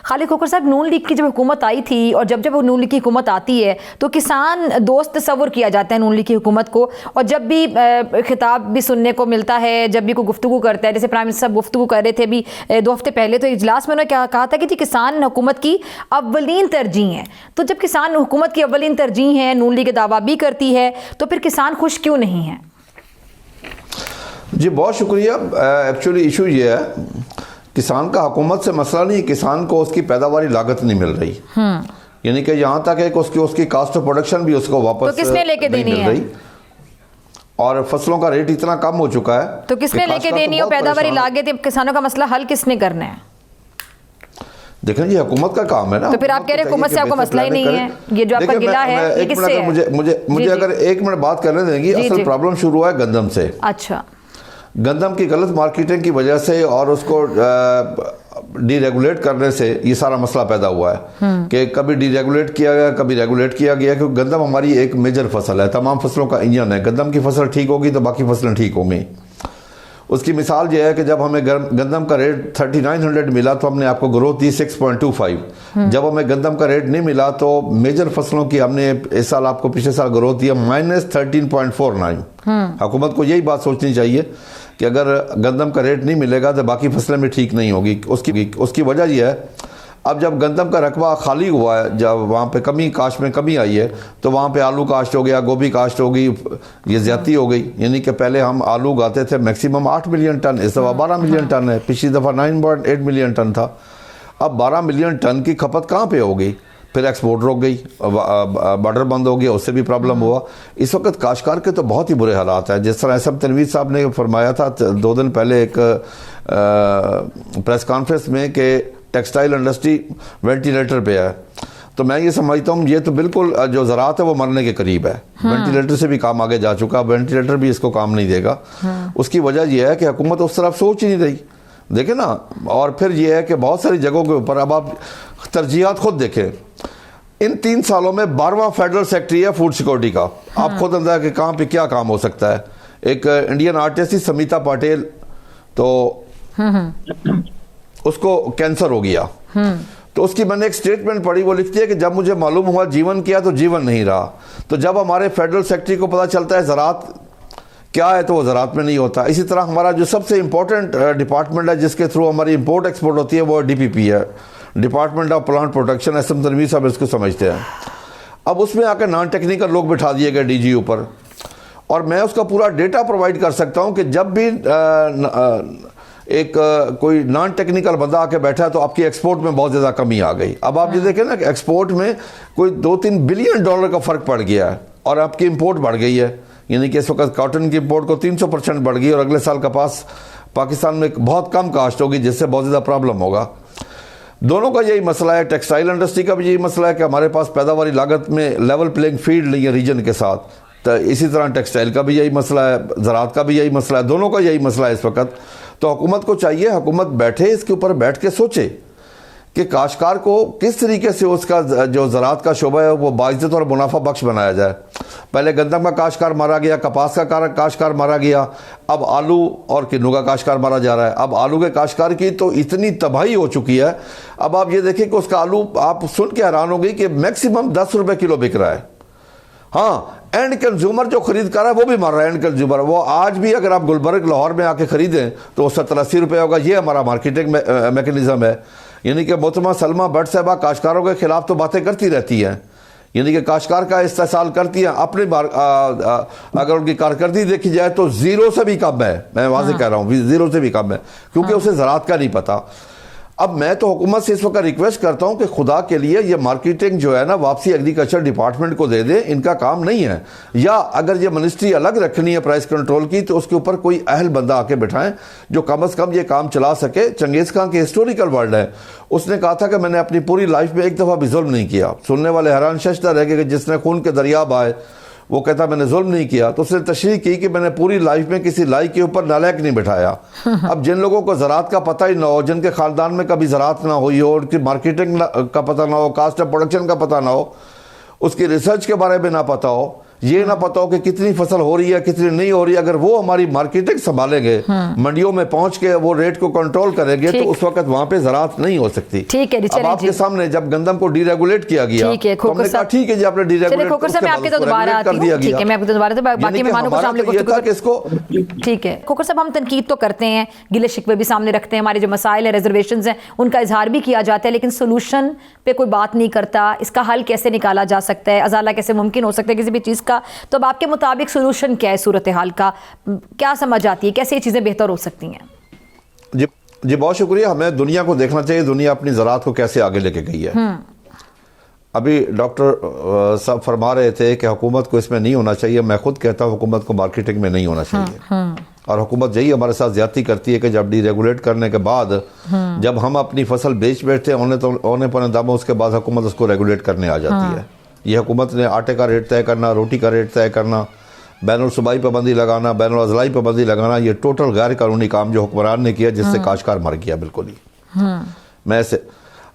खालिद खोखर साहब, नून लीग की जब हुकूमत आई थी और जब जब वो नून लीग की हुकूमत आती है तो किसान दोस्त तस्वुर किया जाता है नून लीग की हुकूमत को, और जब भी खिताब भी सुनने को मिलता है, जब भी कोई गुफ्तगू करता है, जैसे प्राइम मिनिस्टर साहब गुफ्तगू कर रहे थे अभी 2 हफ्ते पहले, तो इजलास में उन्होंने क्या कहा था कि किसान हुकूमत की अव्वलीन तरजीह है। तो जब किसान हुकूमत की अव्वलीन तरजीह है, नून लीग दावा भी करती है, तो फिर किसान खुश क्यों नहीं है? जी बहुत शुक्रिया। एक्चुअली इशू ये है, किसान का हुकूमत से मसला नहीं, किसान को उसकी पैदावारी लागत नहीं मिल रही, यानी कि यहाँ तक है कि उसकी कास्ट ऑफ प्रोडक्शन भी उसको वापस तो किसने लेके देनी मिल रही, और फसलों का रेट इतना कम हो चुका है तो किसने लेके देनी है? पैदावारी लागत, किसानों का मसला हल किसने करना है? देखें, ये हुकूमत का काम है ना। तो फिर आप कह रहे हैं हुकूमत से आपको मसला ही नहीं है, ये जो आपका गिला है ये किससे है? मुझे अगर 1 मिनट बात करने देंगी। असल प्रॉब्लम शुरू हुआ है गंदम से। अच्छा, गंदम की गलत मार्केटिंग की वजह से और उसको डीरेगुलेट करने से ये सारा मसला पैदा हुआ है कि कभी डीरेगुलेट किया गया, कभी रेगुलेट किया गया, क्योंकि गंदम हमारी एक मेजर फसल है, तमाम फसलों का इंजन है। गंदम की फसल ठीक होगी तो बाकी फसलें ठीक होंगी। उसकी मिसाल ये है कि जब हमें गंदम का रेट 3900 मिला तो हमने आपको ग्रोथ दी 6.25। जब हमें गंदम का रेट नहीं मिला तो मेजर फसलों की हमने इस साल आपको पिछले साल ग्रोथ दिया -13.49। हुकूमत को यही बात सोचनी चाहिए कि अगर गंदम का रेट नहीं मिलेगा तो बाकी फसलें भी ठीक नहीं होगी। उसकी वजह यह है, अब जब गंदम का रकबा खाली हुआ है, जब वहाँ पे कमी काश्त में कमी आई है, तो वहाँ पे आलू काश्त हो गया, गोभी काश्त हो गई, ये ज़्यादती हो गई। यानी कि पहले हम आलू उगाते थे मैक्सिमम 8 मिलियन टन, इस दफ़ा 12 मिलियन टन है, पिछली दफ़ा 9.8 मिलियन टन था। अब 12 मिलियन टन की खपत कहाँ पे हो गई? फिर एक्सपोर्ट रुक गई, बॉर्डर बंद हो गया, उससे भी प्रॉब्लम हुआ। इस वक्त काश्तकार के तो बहुत ही बुरे हालात हैं। जिस तरह एसएम तनवीर साहब ने फरमाया था 2 दिन पहले एक प्रेस कॉन्फ्रेंस में कि टेक्सटाइल इंडस्ट्री वेंटिलेटर पे है, तो मैं ये समझता हूँ ये तो बिल्कुल जो ज़राअत है वो मरने के करीब है। वेंटिलेटर से भी काम आगे जा चुका, वेंटिलेटर भी इसको काम नहीं देगा। उसकी वजह यह है कि हुकूमत उस तरफ सोच ही नहीं रही, देखे ना। और फिर यह है कि बहुत सारी जगहों के ऊपर अब आप तरजीहात खुद देखें। इन 3 सालों में 12वां फेडरल सेक्रेटरी है फूड सिक्योरिटी का। आप खुद अंदाजा कि कहाँ पे क्या काम हो सकता है। एक इंडियन आर्टिस्ट थी समिता पाटिल, तो उसको कैंसर हो गया, तो उसकी मैंने एक स्टेटमेंट पढ़ी, वो लिखती है कि जब मुझे मालूम हुआ जीवन किया तो जीवन नहीं रहा। तो जब हमारे फेडरल सेक्रेटरी को पता चलता है ज़राअत क्या है तो वो ज़राअत में नहीं होता। इसी तरह हमारा जो सबसे इंपॉर्टेंट डिपार्टमेंट है जिसके थ्रू हमारी इंपोर्ट एक्सपोर्ट होती है वो डीपीपी है, department of plant protection. SM Tanveer साहब इसको समझते हैं। अब उसमें आकर नॉन टेक्निकल लोग बिठा दिए गए डीजी ऊपर, और मैं उसका पूरा डेटा प्रोवाइड कर सकता हूँ कि जब भी एक कोई नॉन टेक्निकल बंदा आके बैठा है तो आपकी एक्सपोर्ट में बहुत ज़्यादा कमी आ गई। अब आप ये देखें ना कि एक्सपोर्ट में कोई $2-3 बिलियन का फ़र्क पड़ गया है, और आपकी इंपोर्ट बढ़ गई है। यानी कि इस वक्त कॉटन की इंपोर्ट को 300% बढ़ गई, और अगले साल कपास पाकिस्तान में बहुत कम कास्ट होगी, जिससे बहुत ज़्यादा प्रॉब्लम होगा। दोनों का यही मसला है, टेक्सटाइल इंडस्ट्री का भी यही मसला है कि हमारे पास पैदावारी लागत में लेवल प्लेइंग फील्ड नहीं है रीजन के साथ। तो इसी तरह टेक्सटाइल का भी यही मसला है, ज़राअत का भी यही मसला है, दोनों का यही मसला है इस वक्त। तो हुकूमत को चाहिए, हुकूमत बैठे इसके ऊपर बैठ के सोचे कि काश्तकार को किस तरीके से उसका जो ज़राअत का शोबा है वो बाइज्जत और मुनाफा बख्श बनाया जाए। पहले गंदम का काश्तकार मारा गया, कपास का काश्तकार मारा गया, अब आलू और किन्नू का काश्तकार मारा जा रहा है। अब आलू के काश्तकार की तो इतनी तबाही हो चुकी है, अब आप ये देखें कि उसका आलू आप सुन के हैरान हो गई कि मैक्सिमम 10 रुपये किलो बिक रहा है। हाँ, एंड कंज्यूमर जो खरीद कर रहा है वो भी मर रहा है। एंड कंज्यूमर वो आज भी अगर आप गुलबर्ग लाहौर में आके खरीदें तो वो 70-80 रुपये होगा। ये हमारा मार्केटिंग मैकेनिज्म है। यानी कि मोहतरमा सलमा भट्ट साहबा काश्तकारों के खिलाफ तो बातें करती रहती हैं, यानी कि काश्तकार का इस्तेसाल करती हैं अपने अगर उनकी कारकर्दगी देखी जाए तो ज़ीरो से भी कम है। मैं वाज़ेह कह रहा हूँ, ज़ीरो से भी कम है, क्योंकि उसे ज़राअत का नहीं पता। अब मैं तो हुकूमत से इस वक्त रिक्वेस्ट करता हूं कि खुदा के लिए ये मार्केटिंग जो है ना वापसी एग्रीकल्चर डिपार्टमेंट को दे दे, इनका काम नहीं है। या अगर ये मिनिस्ट्री अलग रखनी है प्राइस कंट्रोल की तो उसके ऊपर कोई अहल बंदा आके बिठाएं जो कम अज़ कम ये काम चला सके। चंगेज़ खान के हिस्टोरिकल वर्ड है, उसने कहा था कि मैंने अपनी पूरी लाइफ में एक दफ़ा भी जुल्म नहीं किया। सुनने वाले हैरान शशदा रह गए कि जिसने खून के दरिया बहाए वो कहता मैंने जुल्म नहीं किया। तो उसने तशरीह की कि मैंने पूरी लाइफ में किसी लाई के ऊपर नालायक नहीं बिठाया। अब जिन लोगों को ज़राअत का पता ही ना हो, जिनके ख़ानदान में कभी ज़राअत ना हुई हो, उनकी मार्केटिंग का पता ना हो, कास्ट ऑफ प्रोडक्शन का पता ना हो, उसकी रिसर्च के बारे में ना पता हो, ये ना पता हो कि कितनी फसल हो रही है कितनी नहीं हो रही है। अगर वो हमारी मार्केटिंग संभालेंगे, मंडियों में पहुंच के वो रेट को कंट्रोल करेंगे, तो उस वक्त वहां पे ज़राअत नहीं हो सकती। ठीक है, अब आपके सामने जब गंदम को डीरेगुलेट किया गया, ठीक है, तो हमने कहा ठीक है जी, आपने डीरेगुलेट खोकर साहब, मैं आपके तो दोबारा आती हूं। ठीक है, मैं आपके तो दोबारा बाकी मेहमानों को सामने इसको ठीक है। खोकर साहब, हम तनकीद तो करते हैं, गिले शिकवे भी सामने रखते हैं, हमारे जो मसाइल है, रिजर्वेशंस हैं, उनका इजहार भी किया जाता है, लेकिन सोल्यूशन पे कोई बात नहीं करता। इसका हल कैसे निकाला जा सकता है, अजाला कैसे मुमकिन हो सकता है किसी भी चीज़ का। तो अब आपके मुताबिक सोल्यूशन क्या है, सूरत हाल का क्या समझ आती है, कैसे ये चीज़ें बेहतर हो सकती हैं? जी बहुत शुक्रिया। हमें दुनिया को देखना चाहिए, दुनिया अपनी ज़राअत को कैसे आगे लेके गई है। अभी डॉक्टर साहब फरमा रहे थे कि हुकूमत को इसमें नहीं होना चाहिए। मैं खुद कहता हूँ हुकूमत को मार्केटिंग में नहीं होना चाहिए, और हुकूमत यही हमारे साथ ज्यादती करती है कि जब डीरेगुलेट करने के बाद जब हम अपनी फसल बेच बैठते हैं औने पौने दामों, उसके बाद हुकूमत उसको रेगुलेट करने आ जाती है। ये हुकूमत ने आटे का रेट तय करना, रोटी का रेट तय करना, बैनुल सूबाई पाबंदी लगाना, बैनुल अज़लाई पाबंदी लगाना, ये टोटल गैर कानूनी काम जो हुक्मरान ने किया, जिससे काश्तकार मर गया बिल्कुल ही। मैं से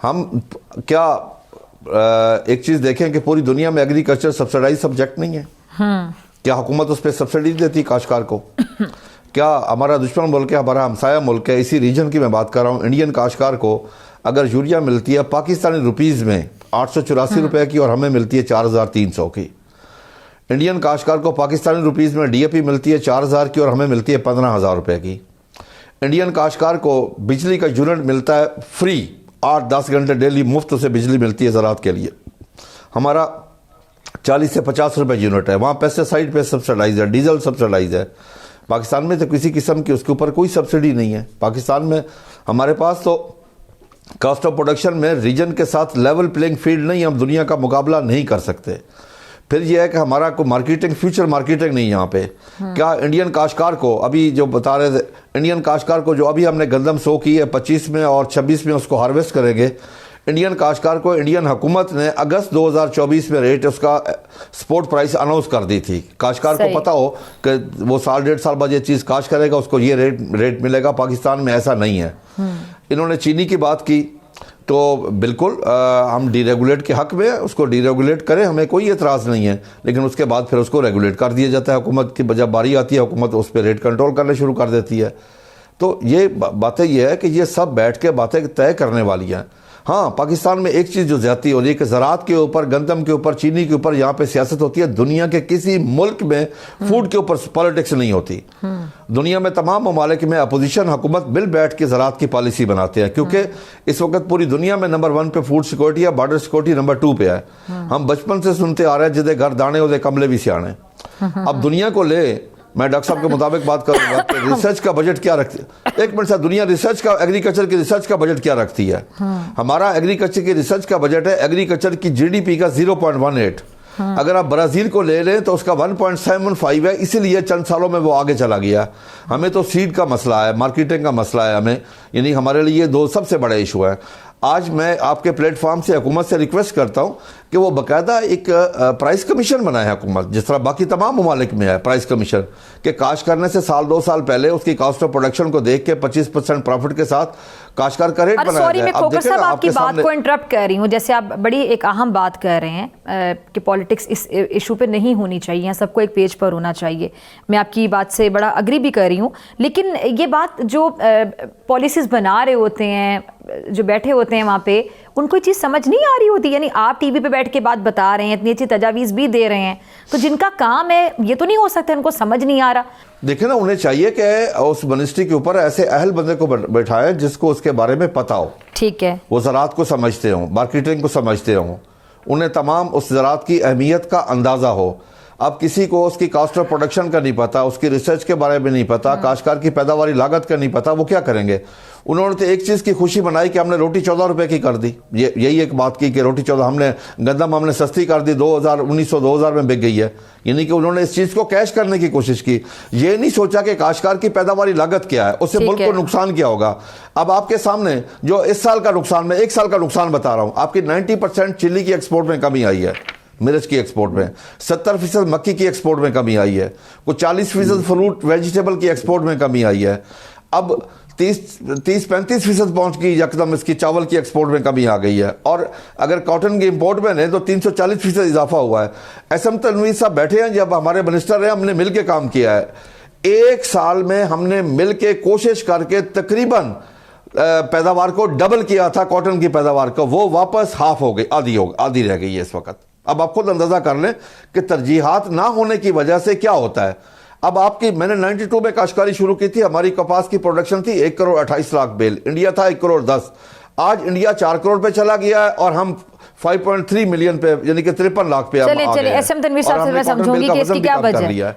हम क्या एक चीज़ देखें कि पूरी दुनिया में एग्रीकल्चर सब्सिडाइज सब्जेक्ट नहीं है। क्या हुकूमत उस पर सब्सिडी देती काश्तकार को? क्या हमारा दुश्मन मुल्क है, हमारा हमसाया मुल्क है, इसी रीजन की मैं बात कर रहा हूँ, इंडियन काश्तकार को अगर यूरिया मिलती है पाकिस्तानी रुपीज़ में 884 रुपए की, और हमें मिलती है 4300 की। इंडियन काश्तकार को पाकिस्तानी रुपीज़ में डीएपी मिलती है 4000 की, और हमें मिलती है 15,000 रुपए की। इंडियन काश्तकार को बिजली का यूनिट मिलता है फ्री, 8-10 घंटे डेली मुफ्त से बिजली मिलती है ज़राअत के लिए। हमारा 40 से 50 रुपए यूनिट है। वहाँ पेस्टिसाइड पे सब्सिडाइज है, डीजल सब्सिडाइज है। पाकिस्तान में तो किसी किस्म की उसके ऊपर कोई सब्सिडी नहीं है। पाकिस्तान में हमारे पास तो कॉस्ट ऑफ प्रोडक्शन में रीजन के साथ लेवल प्लेइंग फील्ड नहीं, हम दुनिया का मुकाबला नहीं कर सकते। फिर यह है कि हमारा को मार्केटिंग, फ्यूचर मार्केटिंग नहीं यहाँ पे। क्या इंडियन काश्तकार को अभी जो बता रहे थे, इंडियन काश्तकार को जो अभी हमने गंदम सो की है 25 में और 26 में उसको हार्वेस्ट करेंगे, इंडियन काश्तकार को इंडियन हुकूमत ने अगस्त 2024 में रेट उसका स्पोर्ट प्राइस अनाउंस कर दी थी। काश्तकार को पता हो कि वो 1.5 साल बाद ये चीज़ काश्त करेगा, उसको ये रेट मिलेगा। पाकिस्तान में ऐसा नहीं है। इन्होंने चीनी की बात की, तो बिल्कुल हम डीरेगुलेट के हक में, उसको डीरेगुलेट करें, हमें कोई एतराज़ नहीं है, लेकिन उसके बाद फिर उसको रेगुलेट कर दिया जाता है। हुकूमत की जब बारी आती है, हुकूमत उस पर रेट कंट्रोल करने शुरू कर देती है। तो ये बातें ये है कि ये सब बैठ के बातें तय करने वाली हैं। हाँ, पाकिस्तान में एक चीज़ जो ज्यादती हो रही है कि ज़राअत के ऊपर, गंदम के ऊपर, चीनी के ऊपर यहाँ पे सियासत होती है। दुनिया के किसी मुल्क में फूड के ऊपर पॉलिटिक्स नहीं होती। दुनिया में तमाम ममालिक में अपोजिशन हुकूमत मिल बैठ के ज़राअत की पॉलिसी बनाते हैं, क्योंकि इस वक्त पूरी दुनिया में नंबर 1 पे फूड सिक्योरिटी है, बॉर्डर सिक्योरिटी नंबर 2 पे है। हम बचपन से सुनते आ रहे हैं, जिदे घर दाने उदे कमले भी सियाने। अब दुनिया को ले, मैं डॉक्टर साहब के मुताबिक बात करूंगा कि रिसर्च का बजट क्या रखती है। एक मिनट साहब, दुनिया रिसर्च का, एग्रीकल्चर की रिसर्च का बजट क्या रखती है? हमारा एग्रीकल्चर की रिसर्च का बजट है एग्रीकल्चर की जीडीपी का 0.18। अगर आप ब्राजील को ले लें तो उसका 1.75 है, इसीलिए चंद सालों में वो आगे चला गया। हमें तो सीड का मसला है, मार्केटिंग का मसला है हमें, यानी हमारे लिए दो सबसे बड़े इशू है। आज मैं आपके प्लेटफॉर्म से हुकूमत से रिक्वेस्ट करता हूं कि वो बाकायदा एक प्राइस कमीशन बनाए हुकूमत, जिस तरह बाकी तमाम ममालिक में है प्राइस कमीशन, कि काश्त करने से 1-2 साल पहले उसकी कॉस्ट ऑफ प्रोडक्शन को देख के 25% प्रॉफिट के साथ काश्तकार का रेट बनाया जाए। मैं खोकर साहब आपकी बात को इंटरप्ट कर रही हूँ। जैसे आप बड़ी एक अहम बात कर रहे हैं कि पॉलिटिक्स इस इशू पे नहीं होनी चाहिए, सबको एक पेज पर होना चाहिए। मैं आपकी बात से बड़ा अग्री भी कर रही हूँ, लेकिन ये बात जो पॉलिसीज बना रहे होते हैं, जो बैठे होते हैं वहाँ पे, उनको चीज़ समझ नहीं आ रही होती। यानी आप टीवी पे बैठ के बात बता रहे हैं, इतनी अच्छी तजावीज़ भी दे रहे हैं, तो जिनका काम है ये तो नहीं हो सकता उनको समझ नहीं आ रहा। देखिए ना, उन्हें चाहिए कि उस मिनिस्ट्री के ऊपर ऐसे अहल बंदे को बैठाएं जिसको उसके बारे में पता हो। ठीक है, वो ज़राअत को समझते हों, मार्केटिंग को समझते हों, उन्हें तमाम उस ज़राअत की अहमियत का अंदाज़ा हो। अब किसी को उसकी कॉस्ट ऑफ प्रोडक्शन का नहीं पता, उसकी रिसर्च के बारे में नहीं पता, काश्तकार की पैदावारी लागत का नहीं पता, वो क्या करेंगे? उन्होंने तो एक चीज़ की खुशी बनाई कि हमने रोटी 14 रुपए की कर दी। यही एक बात की कि रोटी 14, हमने गंदम हमने सस्ती कर दी, 1900-2000 में बिक गई है। यानी कि उन्होंने इस चीज़ को कैश करने की कोशिश की। ये नहीं सोचा कि काश्तकार की पैदावारी लागत क्या है, उससे मुल्क को नुकसान क्या होगा। अब आपके सामने जो इस साल का नुकसान, मैं 1 साल का नुकसान बता रहा हूँ, आपकी 90% चिल्ली की एक्सपोर्ट में कमी आई है, मिर्च की एक्सपोर्ट में 70% मक्की की एक्सपोर्ट में कमी आई है, कुछ 40% फ्रूट वेजिटेबल की एक्सपोर्ट में कमी आई है। अब 30-35% पहुंच गई यकदम इसकी चावल की एक्सपोर्ट में कमी आ गई है, और अगर कॉटन की इंपोर्ट में है तो 340% इजाफा हुआ है। एसएम तनवीर साहब बैठे हैं, जब हमारे मिनिस्टर रहे हमने मिल के काम किया है। एक साल में हमने मिल के कोशिश करके तकरीबन पैदावार को डबल किया था, कॉटन की पैदावार को, वो वापस हाफ हो गई, आधी रह गई है इस वक्त। अब आप खुद अंदाजा कर लें कि तरजीहात ना होने की वजह से क्या होता है। अब आपकी, मैंने 92 में काश्तकारी शुरू की थी, हमारी कपास की प्रोडक्शन थी 1 करोड़ 28 लाख बेल, इंडिया था 1 करोड़ 10। आज इंडिया 4 करोड़ पे चला गया है और हम 5.3 मिलियन पे, यानी कि 53 लाख पे चलिए एसएम तनवीर साहब से मैं समझूंगी कि इसकी क्या वजह है।